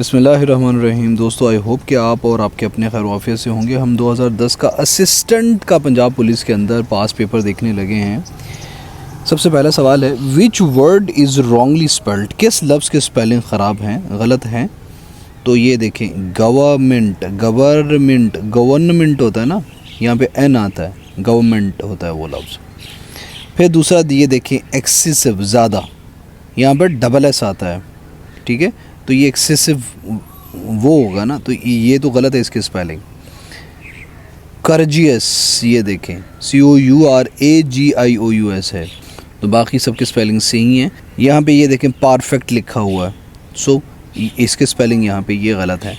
बिस्मिल्लाहिर्रहमानिर्रहीम। दोस्तों, I hope कि आप और आपके अपने खैर वाफियत से होंगे। हम 2010 का असिस्टेंट का पंजाब पुलिस के अंदर पास पेपर देखने लगे हैं। सबसे पहला सवाल है, which word is wrongly spelled? किस लफ्ज़ के स्पेलिंग ख़राब हैं, गलत हैं? तो ये देखें, गवर्नमेंट होता है ना, यहाँ पे एन आता है, गवर्नमेंट होता है वो लफ्ज़। फिर दूसरा ये देखें, एक्सेसिव, ज़्यादा, यहाँ पर डबल एस आता है, ठीक है, तो ये एक्सेसिव वो होगा ना, तो ये तो गलत है इसकी स्पेलिंग। कर्जियस, ये देखें, COURAGIOUS है, तो बाकी सबकी स्पेलिंग सही है। यहाँ पे ये देखें, परफेक्ट लिखा हुआ है, सो इसके स्पेलिंग यहाँ पे ये गलत है।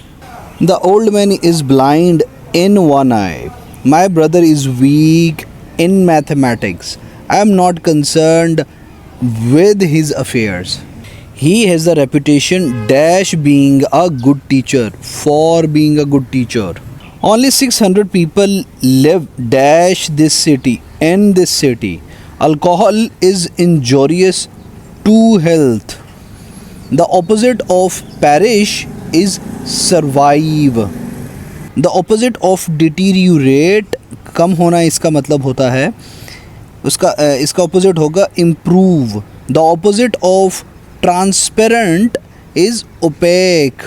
The old man is blind in one I, my brother is week in mathematics, I am not concerned with his affairs. He has the reputation dash being a good teacher, for being a good teacher. Only 600 people live dash this city, in this city. Alcohol is injurious to health. The opposite of perish is survive. The opposite of deteriorate, कम होना इसका मतलब होता है, इसका opposite होगा improve. The opposite of transparent is opaque,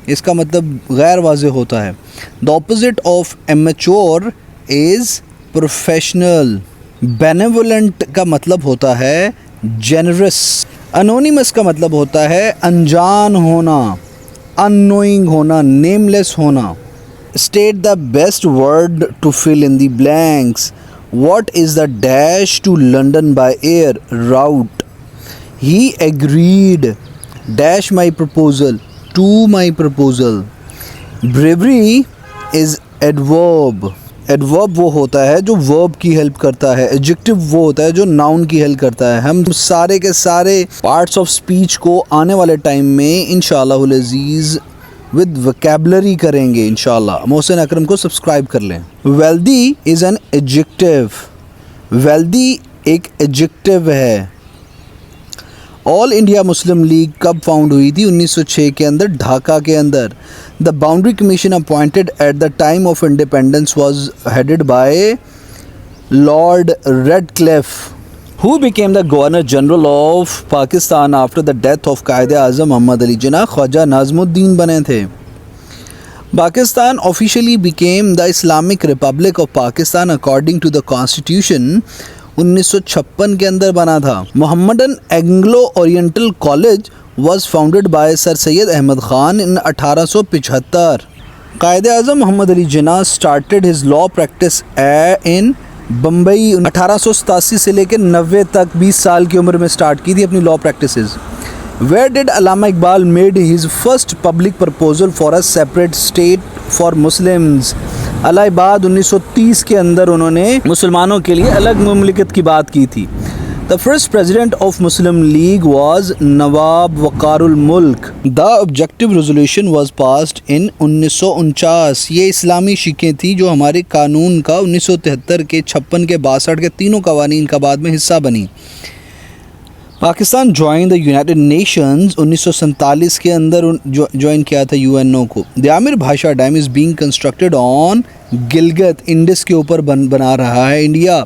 इसका मतलब गैर वाज़ेह होता है। The opposite of amateur is professional. Benevolent का मतलब होता है जेनरस। अनोनिमस का मतलब होता है अनजान होना, अननोइंग होना, नेमलेस होना। State the best word to fill in the blanks. What is the dash to London by air route? He agreed dash my proposal to my proposal. Bravery is adverb. Adverb वो होता है जो verb की help करता है। Adjective वो होता है जो noun की हेल्प करता है। हम सारे के सारे parts of speech को आने वाले टाइम में इंशाअल्लाहुल अज़ीज़ विद वोकैबुलरी करेंगे इंशाल्लाह। मोहसिन अकरम को सब्सक्राइब कर लें। Wealthy is an adjective, wealthy एक एडजेक्टिव है। ऑल इंडिया मुस्लिम लीग कब फाउंड हुई थी? 1906 के अंदर, ढाका के अंदर। The boundary commission appointed at the time of independence was headed by Lord Radcliffe. Who became the Governor General of Pakistan after the death of Quaid-e-Azam Muhammad Ali Jinnah? Khwaja Nazimuddin बने थे। Pakistan officially became the Islamic Republic of Pakistan according to the Constitution 1956 के अंदर बना था। Mohammedan Anglo-Oriental College was founded by Sir Syed Ahmad Khan in 1875. Quaid-e-Azam Muhammad Ali Jinnah started his law practice in Bombay 1887 से लेकर 90 तक 20 साल की उम्र में स्टार्ट की थी अपनी law practices. Where did Allama Iqbal made his first public proposal for a separate state for Muslims? Allahabad 1930 के अंदर उन्होंने मुसलमानों के लिए अलग मुमलिकत की बात की थी। The first president of Muslim League was Nawab Waqarul Mulk. The objective resolution was passed in 1949। ये इस्लामी शिकें थी जो हमारे कानून का 1973 के, 56 के, 62 के तीनों कवानीन का बाद में हिस्सा बनी। Pakistan join the United Nations 1947 के अंदर ज्वाइन किया था UNO को। द आमिर भाषा dam is being constructed on Gilgit, Indus के ऊपर बना रहा है इंडिया,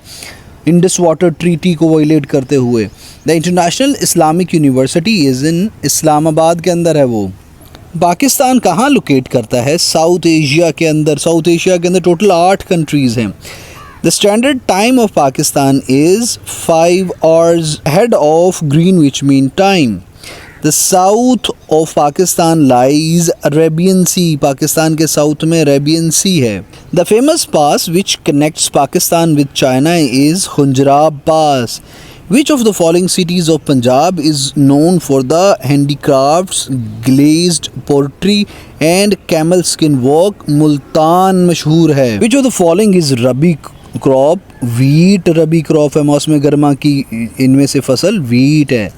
इंडस वाटर ट्रीटी को वायलेट करते हुए। The international Islamic university is in Islamabad के अंदर है वो। पाकिस्तान कहाँ लोकेट करता है? साउथ एशिया के अंदर। साउथ एशिया के अंदर टोटल 8 कंट्रीज़ हैं। The standard time of Pakistan is 5 hours ahead of Greenwich Mean Time. The south of Pakistan lies Arabian Sea, Pakistan के साउथ में अरेबियन सी है। The famous pass which connects Pakistan with China is Khunjerab pass. Which of the following cities of Punjab is known for the handicrafts, glazed pottery and camel skin work? Multan मशहूर है। Which of the following is rabi crop? Wheat rabi crop है, मौसम गर्मा की इनमें से फसल wheat है।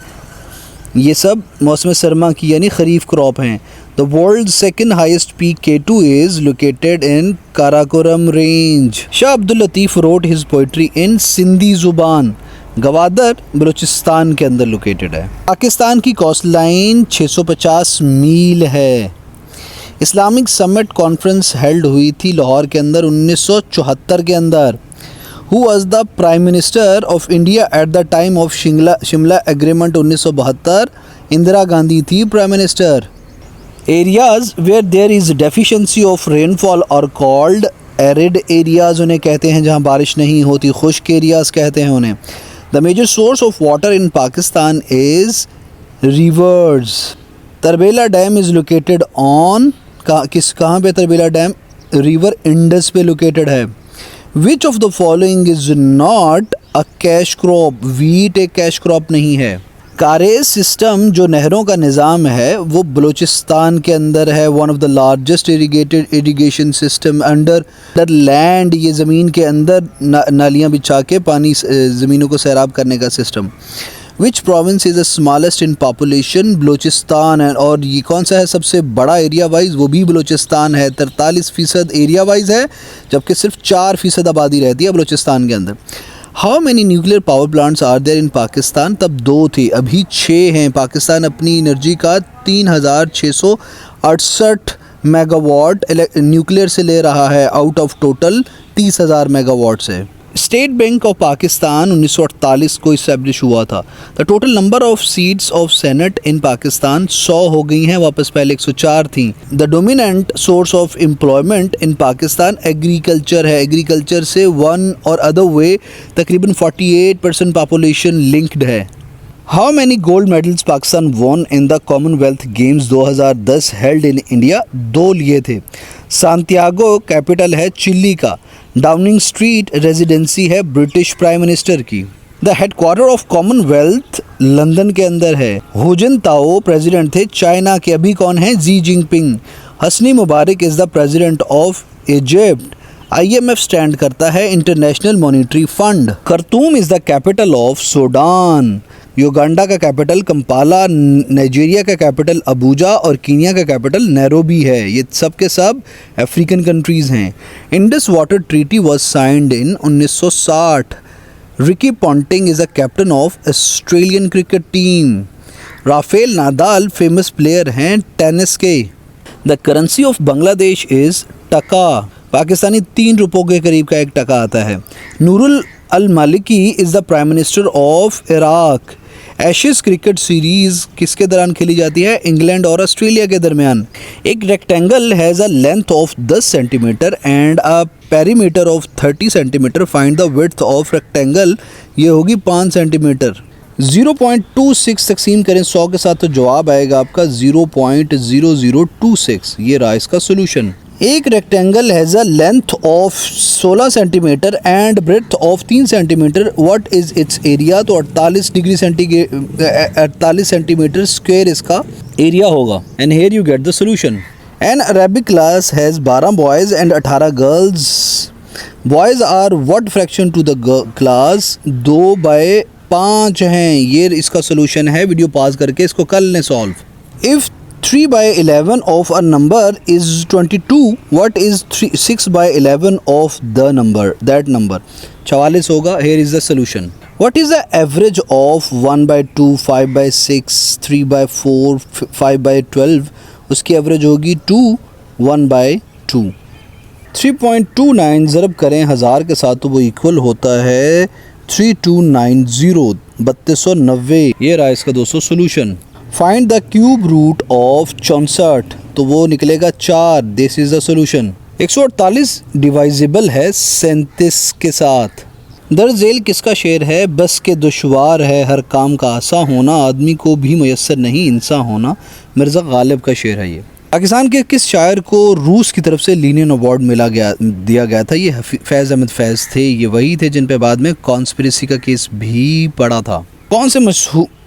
ये सब मौसम सरमा की यानी खरीफ क्रॉप हैं। The world second highest peak K2 is located in Karakoram range. Shah Abdul Latif wrote his poetry in Sindhi ज़ुबान। गवादर बलूचिस्तान के अंदर लोकेटेड है। पाकिस्तान की कोस्ट लाइन 650 मील है। इस्लामिक समिट कॉन्फ्रेंस हेल्ड हुई थी लाहौर के अंदर 1974 के अंदर। Who was the prime minister of India at the time of Shimla agreement 1972? Indira Gandhi थी prime minister. Areas where there is deficiency of rainfall are called arid areas, उन्हें कहते हैं जहाँ बारिश नहीं होती, खुश्क एरियाज़ कहते हैं उन्हें। The major source of water in Pakistan is rivers. Tarbela dam is located on, कहाँ पे तरबेला डैम? रिवर इंडस पे लोकेटेड है। Which of the following is not a cash crop? Wheat एक कैश क्रॉप नहीं है। कारेज सिस्टम जो नहरों का निज़ाम है वो बलूचिस्तान के अंदर है। One of the largest irrigation system under land, ये ज़मीन के अंदर नालियाँ बिछा के पानी ज़मीनों को सैराब करने का system. Which province is the smallest in population? Balochistan है। और ये कौन सा है सबसे बड़ा एरिया वाइज? वो भी बलूचिस्तान है। 43% एरिया वाइज है, जबकि सिर्फ 4% आबादी रहती है बलूचिस्तान के अंदर। How many nuclear power plants are there in Pakistan? तब 2 थे, अभी 6 हैं। पाकिस्तान अपनी एनर्जी का 3668 मेगावाट न्यूक्लियर से ले रहा है, आउट ऑफ टोटल 30,000 मेगावाट से। स्टेट बैंक ऑफ पाकिस्तान 1948 को इस्टेब्लिश हुआ था। The total number of seats of senate in Pakistan 100 हो गई हैं, वापस पहले 104 थी। The dominant source of employment in Pakistan agriculture है। एग्रीकल्चर से वन और अदर वे तकरीबन 48% पॉपुलेशन लिंक्ड है। How many gold medals Pakistan won in the Commonwealth Games 2010 held in India? 2 लिए थे। सांतियागो कैपिटल है चिली का। डाउनिंग स्ट्रीट रेजिडेंसी है ब्रिटिश प्राइम मिनिस्टर की। The headquarter of Commonwealth London के अंदर है। हुजिनताओ प्रेसिडेंट थे चाइना के, अभी कौन है? Xi Jinping. Hosni Mubarak is the president of Egypt. IMF stand करता है International Monetary Fund. Khartoum is the capital of Sudan. Uganda का कैपिटल कंपाला, नाइजीरिया का कैपिटल अबूजा और कीनिया का कैपिटल नैरोबी है। ये सब के सब अफ्रीकन कंट्रीज़ हैं। Indus water treaty was signed in 1960। Ricky Ponting is a captain of Australian cricket team. Rafael Nadal famous player हैं टेनिस के। The currency of Bangladesh is टका। पाकिस्तानी 3 रुपयों के करीब का 1 टका आता है। Nouri al Maliki is the prime minister of Iraq. Ashes cricket series किसके दौरान खेली जाती है? इंग्लैंड और ऑस्ट्रेलिया के दरमियान। एक rectangle has a length of 10 centimetre and a perimeter of 30 centimetre. Find the width of rectangle, ये होगी 5 सेंटीमीटर। 0.26 तकसीम करें 100 के साथ तो जवाब आएगा आपका 0.0026। ये रहा इसका सोल्यूशन। एक rectangle has a length of 16 centimetre and breadth of 3 centimetre. What is its area? तो 48 सेंटीमीटर स्क्वायर इसका एरिया होगा। And here you get the solution. An Arabic class has 12 boys and 18 girls. Boys are what fraction to the class? 2/5 हैं। ये इसका solution है। Video pause करके इसको कर लें solve. If 3/11 of a number is 22, what is 6/11 of the number? That number 44 होगा। Here is the solution. What is the average of 1/2, 5/6, 3/4, 5/12? उसकी एवरेज होगी 2, 1/2। 3.29 ज़रब करें 1000 के साथ तो वो इक्वल होता है 3290, 3290। ये रहा इसका दोस्तों solution. Find the cube root of 64, तो वो निकलेगा 4। This is the solution. 148 divisible है 37 के साथ। दरअसल किसका शेर है? बस के दुश्वार है हर काम का आसा होना, आदमी को भी मुयस्सर नहीं इंसान होना। मिर्ज़ा गालिब का शेर है ये। पाकिस्तान के किस शायर को रूस की तरफ से लीनियन अवार्ड दिया गया था? ये फैज़ अहमद फैज़ थे। ये वही थे जिन पे बाद में कॉन्स्पिरेसी का केस भी पड़ा था।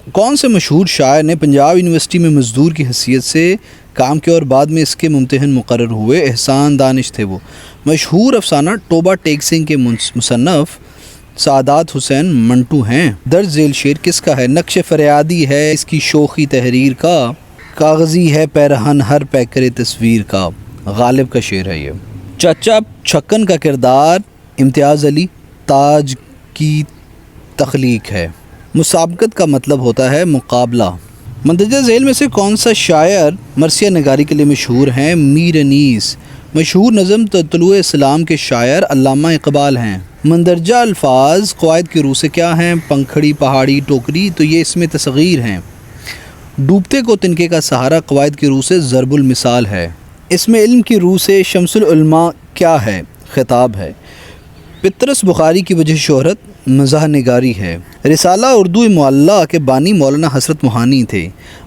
कौन से मशहूर शायर ने पंजाब यूनिवर्सिटी में मज़दूर की हैसियत से काम किया और बाद में इसके मुम्तहन मुकर्रर हुए? एहसान दानिश थे वो। मशहूर अफसाना टोबा टेक सिंह के मुसन्नफ़ सादात हुसैन मंटू हैं। दर्ज झेल शेर किसका है? नक्श फरियादी है इसकी शोखी तहरीर का। कागज़ी है पैरहन हर पैकर तस्वीर का। गालिब का शेर है ये। चाचा छक्कन का किरदार इम्तियाज़ अली ताज की तख्लीक है। मुसाबकत का मतलब होता है मुकाबला। मंदरजा झेल में से कौन सा शायर मरसिया नगारी के लिए मशहूर हैं? मीर अनीस। मशहूर नज़म ततलुए इस्लाम के शायर अल्लामा इकबाल हैं। मंदरजा अल्फाज क़वायद की रूह से क्या हैं? पंखड़ी, पहाड़ी, टोकरी। तो ये इसमें तस्गीर हैं। डूबते को तिनके का सहारा क़वायद की रूह से ज़रबुल मिसाल है। इसमें इल्म की रूह से शम्सुल उलमा क्या है? खिताब है। पितरस बुखारी की वजह शोहरत मज़ाह निगारी है। रिसाला उर्दू मुअल्ला के बानी मौलाना हसरत मोहानी थे।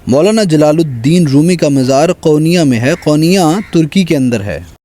मौलाना जलालुद्दीन रूमी का मज़ार कौनिया में है। कौनिया तुर्की के अंदर है।